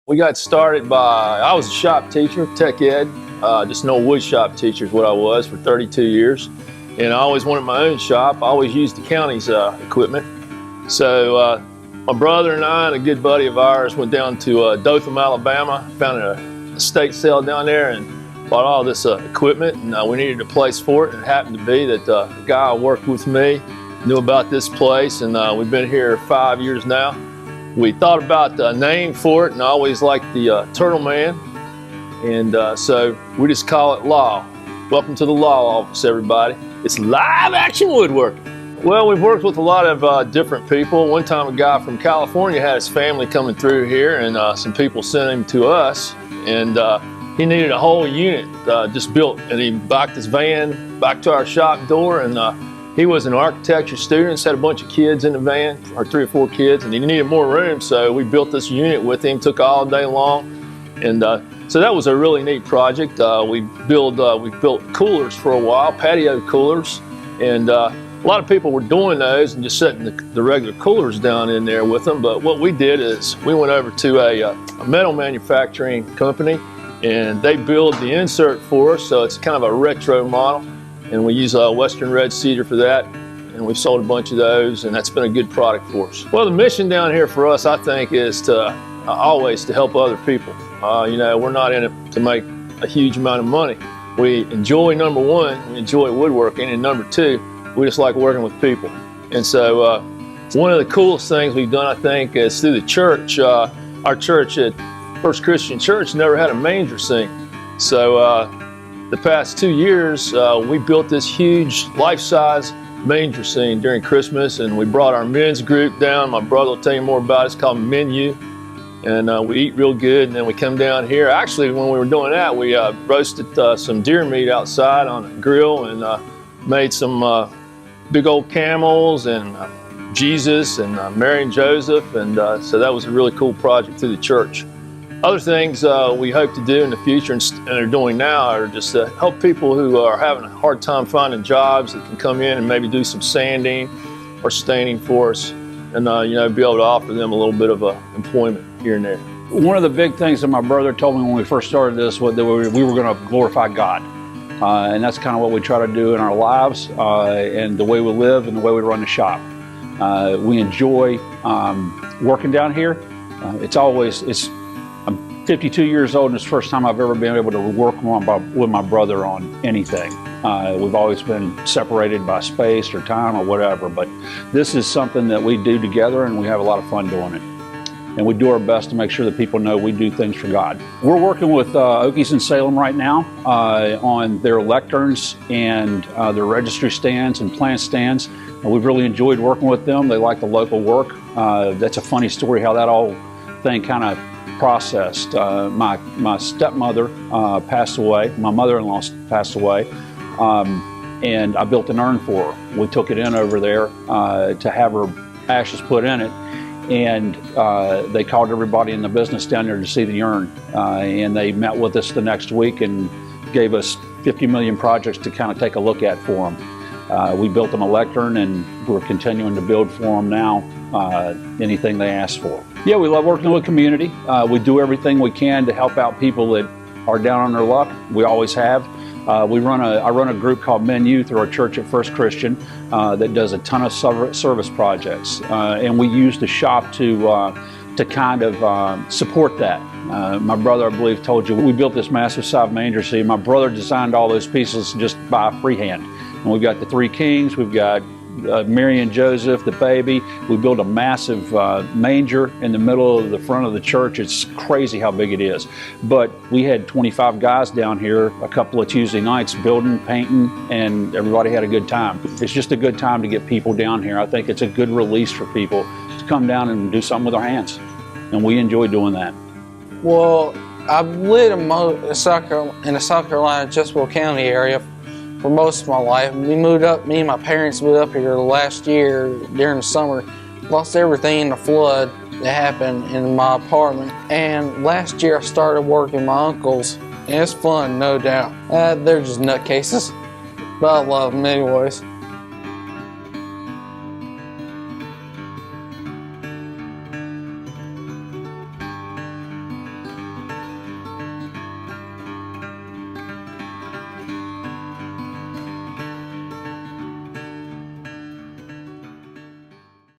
We got started by, I was a shop teacher, tech ed, just an old wood shop teacher is what I was for 32 years. And I always wanted my own shop. I always used the county's equipment. So my brother and I and a good buddy of ours went down to Dothan, Alabama, found a estate sale down there and bought all this equipment, and we needed a place for it. And it happened to be that the guy who worked with me knew about this place, and we've been here 5 years now. We thought about a name for it, and I always liked the Turtle Man, and so we just call it Law. Welcome to the Law Office, everybody. It's live action woodworking. Well, we've worked with a lot of different people. One time a guy from California had his family coming through here, and some people sent him to us, and he needed a whole unit just built, and he backed his van back to our shop door, and he was an architecture student, had a bunch of kids in the van, or 3 or 4 kids, and he needed more room, so we built this unit with him, took all day long, and so that was a really neat project. We built coolers for a while, patio coolers, and a lot of people were doing those and just setting the regular coolers down in there with them, but what we did is we went over to a metal manufacturing company, and they build the insert for us, so it's kind of a retro model. And we use Western red cedar for that, and we've sold a bunch of those, and that's been a good product for us. Well, the mission down here for us, I think, is to always to help other people. You know, we're not in it to make a huge amount of money. We enjoy, number one, we enjoy woodworking, and number two, we just like working with people. And so one of the coolest things we've done, I think, is through the church. Our church at First Christian Church never had a manger scene. So the past 2 years, we built this huge life-size manger scene during Christmas, and we brought our men's group down. My brother will tell you more about it. It's called Menu, and we eat real good, and then we come down here. Actually, when we were doing that, we roasted some deer meat outside on a grill, and made some big old camels and Jesus and Mary and Joseph, and so that was a really cool project through the church. Other things we hope to do in the future and are doing now are just to help people who are having a hard time finding jobs that can come in and maybe do some sanding or staining for us, and you know, be able to offer them a little bit of employment here and there. One of the big things that my brother told me when we first started this was that we were going to glorify God, and that's kind of what we try to do in our lives and the way we live and the way we run the shop. We enjoy working down here. I'm 52 years old, and it's the first time I've ever been able to work with my brother on anything. We've always been separated by space or time or whatever, but this is something that we do together, and we have a lot of fun doing it. And we do our best to make sure that people know we do things for God. We're working with Okies in Salem right now on their lecterns and their registry stands and plant stands. And we've really enjoyed working with them. They like the local work. That's a funny story how that whole thing kind of processed. My stepmother passed away. My mother-in-law passed away, and I built an urn for her. We took it in over there to have her ashes put in it, and they called everybody in the business down there to see the urn, and they met with us the next week and gave us 50 million projects to kind of take a look at for them. We built them a lectern, and we're continuing to build for them now anything they ask for. Yeah, we love working with community. We do everything we can to help out people that are down on their luck. We always have. I run a group called Menu through our church at First Christian that does a ton of service projects, and we use the shop to kind of support that. My brother, I believe, told you we built this massive size manger scene. My brother designed all those pieces just by freehand. And we've got the 3 kings, we've got Mary and Joseph, the baby. We built a massive manger in the middle of the front of the church. It's crazy how big it is. But we had 25 guys down here a couple of Tuesday nights building, painting, and everybody had a good time. It's just a good time to get people down here. I think it's a good release for people to come down and do something with their hands. And we enjoy doing that. Well, I've lived in the South Carolina, Chesapeake County area for most of my life. Me and my parents moved up here last year during the summer. Lost everything in the flood that happened in my apartment. And last year I started working with my uncles, and it's fun, no doubt. They're just nutcases, but I love them anyways.